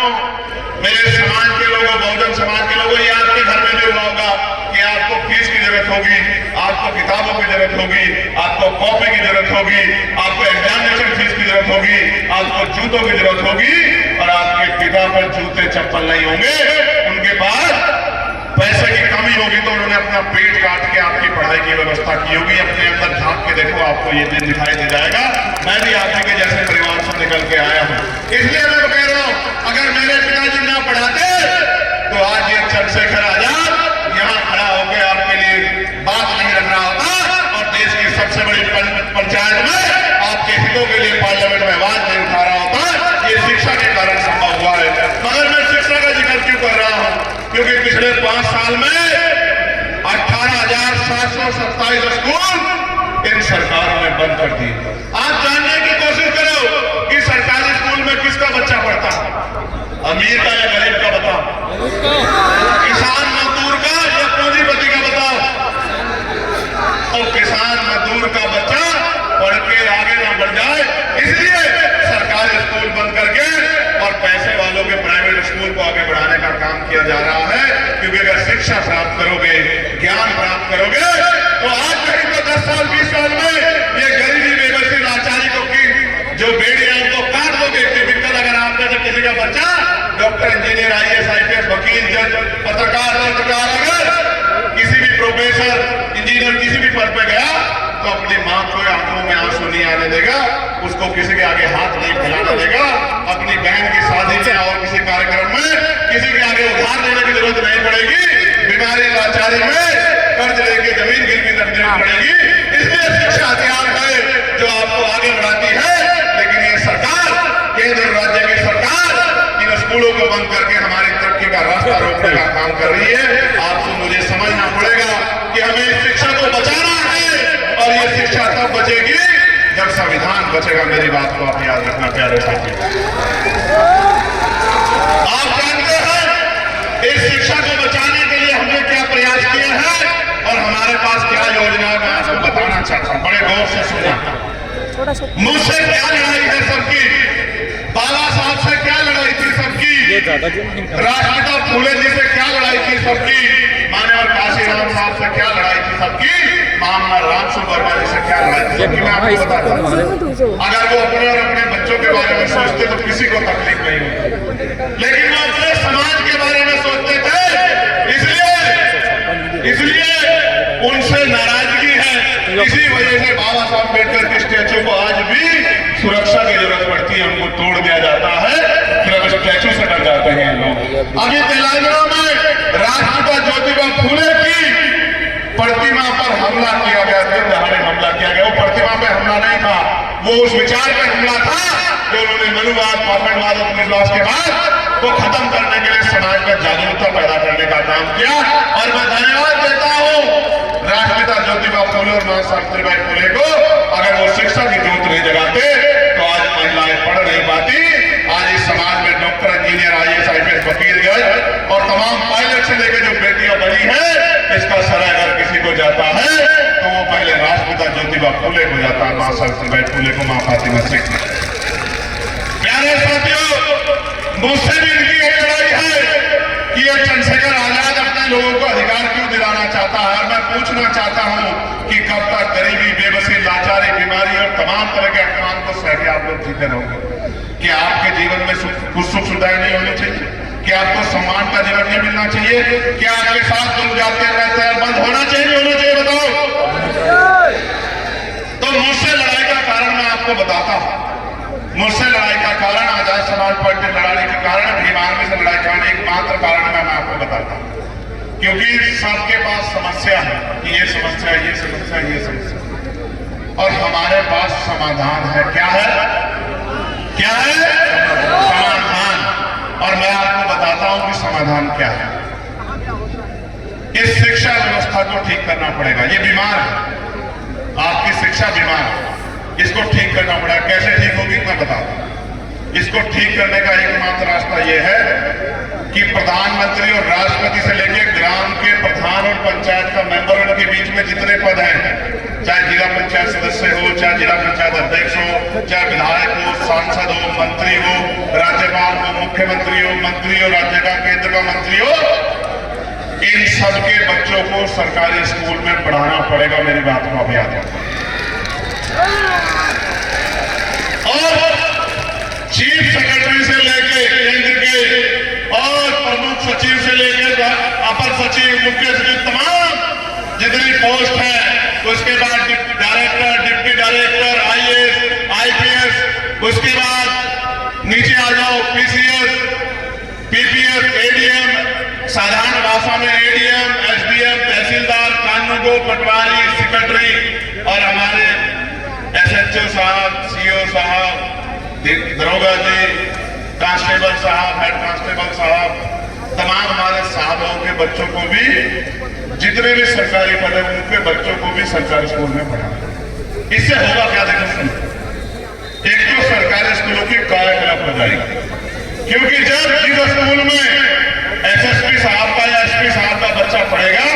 बहनों, मेरे समाज के लोगों, बहुजन समाज के लोगों, ये आपके घर में भी हुआ होगा कि आपको फीस की जरूरत होगी, आपको किताबों की जरूरत होगी, आपको कॉपी की जरूरत होगी, आपको एग्जामिनेशन फीस की जरूरत होगी, आपको जूतों की जरूरत होगी, और आपके पिता पर जूते चप्पल नहीं होंगे, उनके पास पैसे की कमी होगी, तो उन्होंने अपना पेट काट के आपकी पढ़ाई की व्यवस्था की होगी। अपने अंदर झांक के देखो, आपको ये दिन दिखाई दे जाएगा। मैं भी आप के जैसे परिवार से निकल के आया हूँ, इसलिए मैं कह रहा हूँ, अगर मेरे पिताजी ना पढ़ाते तो आज ये चंद्रशेखर आजाद यहाँ खड़ा होकर आपके लिए बात नहीं रख रहा होता, और देश की सबसे बड़ी पंचायत में आपके हितों के लिए पार्लियामेंट में आवाज नहीं उठा रहा होता। ये शिक्षा के कारण संभव हुआ है। मगर मैं शिक्षा का जिक्र क्यों कर रहा हूँ? क्योंकि पिछले 5 साल में 18,727 स्कूल इन सरकारों ने बंद कर दिए। आप जानने की कोशिश करो कि सरकारी स्कूल में किसका बच्चा पढ़ता है, अमीर का या गरीब का बताओ, किसान मजदूर का या पूंजीपति का बताओ। और किसान मजदूर का बच्चा पढ़ के आगे ना बढ़ जाए, इसलिए सरकारी स्कूल बंद करके और पैसे वालों के प्राइवेट स्कूल को आगे बढ़ाने का काम किया जा रहा है। क्योंकि अगर शिक्षा प्राप्त करोगे, ज्ञान प्राप्त करोगे, तो आज कहीं तो 10 साल 20 साल में ये गरीबी, बेबसी, लाचारी को की जो बेड़ी है उनको काट दोगे। दिक्कत अगर आपका जब किसी का बच्चा डॉक्टर, इंजीनियर, IAS, IPS, वकील, जज, पत्रकार अगर किसी भी प्रोफेसर, इंजीनियर किसी भी पद पे गया, तो अपनी मां को आंखों में आंसू नहीं आने देगा, उसको किसी के आगे हाथ नहीं फैलाने देगा, अपनी बहन की शादी में और किसी कार्यक्रम में किसी के आगे उधार देने की जरूरत नहीं पड़ेगी, बीमारी लाचारी में कर्ज लेके जमीन गिरवी रख देनी पड़ेगी। इसलिए शिक्षा हथियार है जो आपको आगे बढ़ाती है। लेकिन ये सरकार, केंद्र राज्य की सरकार इन स्कूलों को बंद करके हमारी तरक्की का रास्ता रोकने का काम कर रही है। आपको मुझे समझना पड़ेगा कि हमें शिक्षा को बचाना है, और ये शिक्षा तब बचेगी जब संविधान बचेगा। मेरी बात को आप याद रखना प्यारे साथी। आप जानते हैं इस शिक्षा को बचाने के लिए हमने क्या प्रयास किए हैं और हमारे पास क्या योजना है, मैं आपको बताना चाहता हूं। बड़े गौर से सुनना। मुझसे क्या लड़ाई है सबकी, बाला साहब से क्या लड़ाई थी सबकी, राष्ट्रपिता फूले जी से क्या लड़ाई थी सबकी, माननीय काशीराम साहब से क्या लड़ाई थी सबकी, मामला रामसु वर्मा जी से क्या लड़ाई थी सबकी। मैं आपको बताता हूं, अगर वो अपने और अपने बच्चों के बारे में सोचते तो किसी को तकलीफ नहीं होती, लेकिन वो अपने समाज के बारे में सोचते थे। इसलिए उनसे नाराजगी है। इसी वजह से बाबा साहब अम्बेडकर के स्टैचू को आज भी सुरक्षा की जरूरत पड़ती है, उनको तोड़ दिया जाता है, फिर अब स्टैचू से डर जाते हैं लोग। अभी तेलंगाना में राष्ट्रपिता ज्योतिबा फूले की प्रतिमा पर हमला किया गया, दिन दहाड़े हमला किया गया। वो प्रतिमा पे हमला नहीं था, वो उस विचार पे हमला था जो उन्होंने मनुवाद, पाखंडवाद, उपनिवेशवाद के बाद को खत्म करने के लिए समाज में जागरूकता पैदा करने का काम किया। और मैं धन्यवाद देता हूं राष्ट्रपिता ज्योतिबा फूले और मां सावित्रीबाई फूले को। अगर वो शिक्षा की जोत नहीं जगाते तो आज महिलाएं पढ़ नहीं पाती। आज इस समाज में डॉक्टर, इंजीनियर, IAS, IPS, वकील और तमाम पायलट से लेकर जो बेटियां बनी है, इसका श्रेय अगर किसी को जाता है तो वो पहले राष्ट्रपिता ज्योतिबा फूले को जाता है, मां सावित्रीबाई फूले को, मां फातिमा शेख। प्यारे साथियों, मुझसे भी इनकी यही लड़ाई है कि ये चंद्रशेखर आजाद अपने लोगों को अधिकार क्यों दिलाना चाहता है। और मैं पूछना चाहता हूं कि कब तक गरीबी, बेबसी, लाचारी, बीमारी और तमाम तरह के अपमान को सह के आप लोग जीते रहोगे? क्या आपके जीवन में कुछ सुख सुविधाएं नहीं होनी चाहिए? क्या आपको सम्मान का जीवन नहीं मिलना चाहिए? क्या आपके साथ लोग जाते रहते हैं, बंद होना चाहिए, नहीं होना चाहिए? बताओ। तो मुझसे लड़ाई का कारण मैं आपको बताता हूं। मुझसे लड़ाई का कारण, आजाद समाज पार्टी लड़ाई के कारण, भीम आर्मी से लड़ाई का एकमात्र कारण मैं आपको बताता हूं। क्योंकि सबके पास समस्या है कि ये समस्या, ये समस्या, ये समस्या, और हमारे पास समाधान है। क्या है? क्या है? समाधान। और मैं आपको बताता हूं कि समाधान क्या है। इस शिक्षा व्यवस्था को ठीक करना पड़ेगा। ये बीमार है, आपकी शिक्षा बीमार है, इसको ठीक करना पड़ेगा। कैसे ठीक होगी मैं बताता हूं। इसको ठीक करने का एकमात्र रास्ता यह है कि प्रधानमंत्री और राष्ट्रपति से लेकर ग्राम के प्रधान और पंचायत का मेंबर, उनके बीच में जितने पद हैं चाहे जिला पंचायत सदस्य हो, चाहे जिला पंचायत अध्यक्ष हो, चाहे विधायक हो, सांसद हो, मंत्री हो, राज्यपाल हो, मुख्यमंत्री हो, मंत्री हो, राज्य का केंद्र का मंत्री हो, इन सबके बच्चों को सरकारी स्कूल में पढ़ाना पड़ेगा। मेरी बात को आप याद रखें। और चीफ सेक्रेटरी से लेके केंद्र के और प्रमुख सचिव से लेकर अपर सचिव, मुख्य सचिव, तमाम जितनी पोस्ट है, उसके बाद director, deputy director, IAS, IPS, उसके बाद नीचे आ जाओ पीसीएस, पीपीएस, एडीएम, साधारण भाषा में एडीएम, एसडीएम, तहसीलदार, कानूनगो, पटवारी, सेक्रेटरी, और हमारे एसएचओ साहब, सीओ साहब, दरोगा जी, कांस्टेबल साहब, हेड कांस्टेबल साहब, तमाम हमारे साहबों के बच्चों को भी, जितने भी सरकारी पद हैं उनके बच्चों को भी सरकारी स्कूल में पढ़ाना। इससे होगा क्या, देखो सुनो, एक तो सरकारी स्कूलों की कायाकल्प हो जाएगी, क्योंकि जब जिस स्कूल में एसएसपी साहब का या एसपी साहब का बच्चा पढ़ेगा,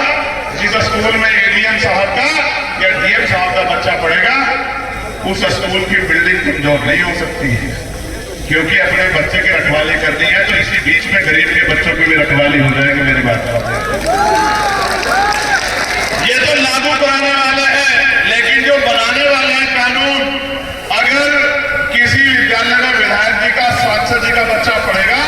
जिस स्कूल में एडीएम साहब का या डीएम साहब का बच्चा पढ़ेगा, उस स्कूल की बिल्डिंग कमजोर नहीं हो सकती है, क्योंकि अपने बच्चे की रखवाली करनी है, तो इसी बीच में गरीब के बच्चों की भी रखवाली हो जाएगी। मेरी बात ये तो लागू कराने वाले हैं, लेकिन जो बनाने वाले हैं कानून, अगर किसी विद्यालय में विधायक जी का, सांसद जी का बच्चा पढ़ेगा,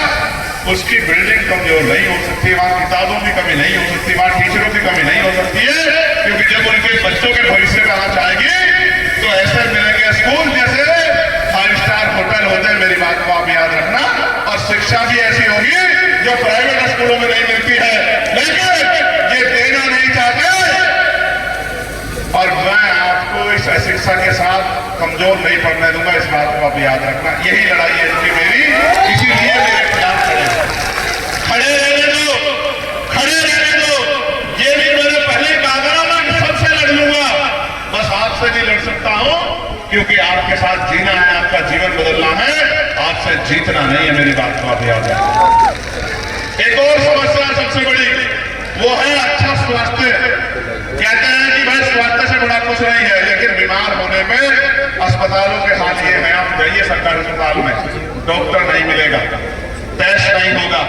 उसकी बिल्डिंग कमजोर नहीं हो सकती, वहां किताबों की कमी नहीं हो सकती, वहां टीचरों की कमी नहीं हो सकती है, क्योंकि जब उनके बच्चों के भविष्य में आना चाहेगी तो ऐसे मिलेंगे स्कूल जैसे 5 स्टार होटल होते हैं। मेरी बात को आप याद रखना। और शिक्षा भी ऐसी होगी जो प्राइवेट स्कूलों में नहीं मिलती है, लेकिन ये देना नहीं चाहते। और मैं आपको इस शिक्षा के साथ कमजोर नहीं पड़ने दूंगा, इस बात को आप याद रखना। यही लड़ाई है इनकी मेरी, इसीलिए मेरे खिलाफ खड़े रहने दो, खड़े रहने दो। ये भी मैंने पहले कहा था, मैं सबसे लड़ लूंगा, बस आपसे नहीं लड़ सकता हूं, क्योंकि आपके साथ जीना है, आपका जीवन बदलना है, आपसे जीतना नहीं है। मेरी बात को आप याद रखें। एक और समस्या सबसे बड़ी, वो है अच्छा स्वास्थ्य। कहते हैं कि भाई स्वास्थ्य से बड़ा कुछ नहीं है, लेकिन बीमार होने में अस्पतालों के हाल ये है, आप जाइए सरकारी अस्पताल में, डॉक्टर नहीं मिलेगा, टेस्ट नहीं होगा,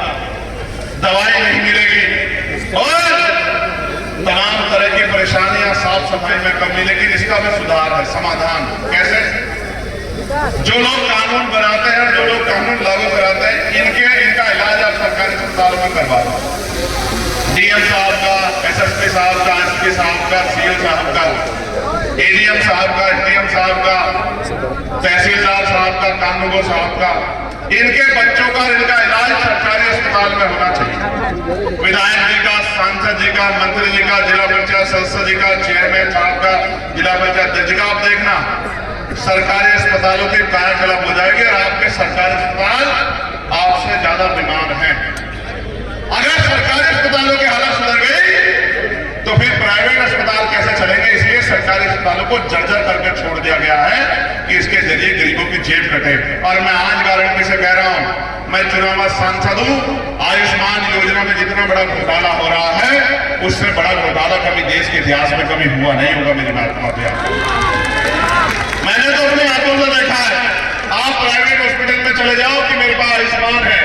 दवाई नहीं मिलेगी, और तमाम तरह की परेशानियां, साफ सफाई में कमी। लेकिन इसका भी सुधार है, समाधान कैसे? जो लोग कानून बनाते हैं, जो लोग कानून लागू कराते हैं, इनका इलाज आप सरकारी अस्पतालों में करवा दो। डीएम साहब का, एसएसपी साहब का, एसपी साहब का, सीओ साहब का, एडीएम साहब का, एसडीएम साहब का, तहसीलदार साहब का, कानूनगो साहब का, इनके बच्चों का, इनका इलाज सरकारी अस्पताल में होना चाहिए। विधायक जी का, सांसद जी का, मंत्री जी का, जिला पंचायत सदस्य जी का, चेयरमैन साहब का, जिला पंचायत अध्यक्ष का, आप देखना सरकारी अस्पतालों की कायाकल्प हो जाएगी, और आपके सरकारी अस्पताल आपसे ज्यादा बीमार हैं। अगर सरकारी अस्पतालों की हालत सुधर गई तो फिर प्राइवेट अस्पताल कैसे चलेंगे? इसलिए सरकारी अस्पतालों को जर्जर करके छोड़ दिया गया है कि इसके जरिए गरीबों की जेब कटे। और मैं आज गारंटी से कह रहा हूं, मैं चुनाव सांसद हूं, आयुष्मान योजना में जितना बड़ा घोटाला हो रहा है, उससे बड़ा घोटाला कभी देश के इतिहास में कभी हुआ नहीं होगा। मेरी बात को मैंने तो अपने आंखों से देखा है। आप प्राइवेट हॉस्पिटल में चले जाओ कि मेरे पास आयुष्मान है,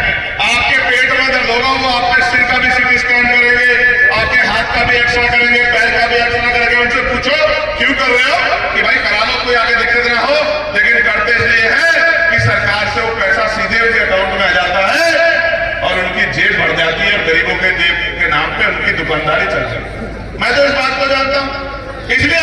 आपके पेट में दर्द होगा, वो आपके सिर का भी सीटी स्कैन करेंगे, आपके हाथ का भी एक्सरे करेंगे, पैर का भी एक्सरे करेंगे। उनसे पूछो क्यों कर रहे हो, कि भाई करा लो, कोई आगे दिक्कत ना हो। लेकिन करते इसलिए है कि सरकार से वो पैसा सीधे उनके अकाउंट में आ जाता है और उनकी जेब भर जाती है, गरीबों के जेब के नाम पे उनकी दुकानदारी चल रही है। मैं तो इस बात को जानता हूं, इसलिए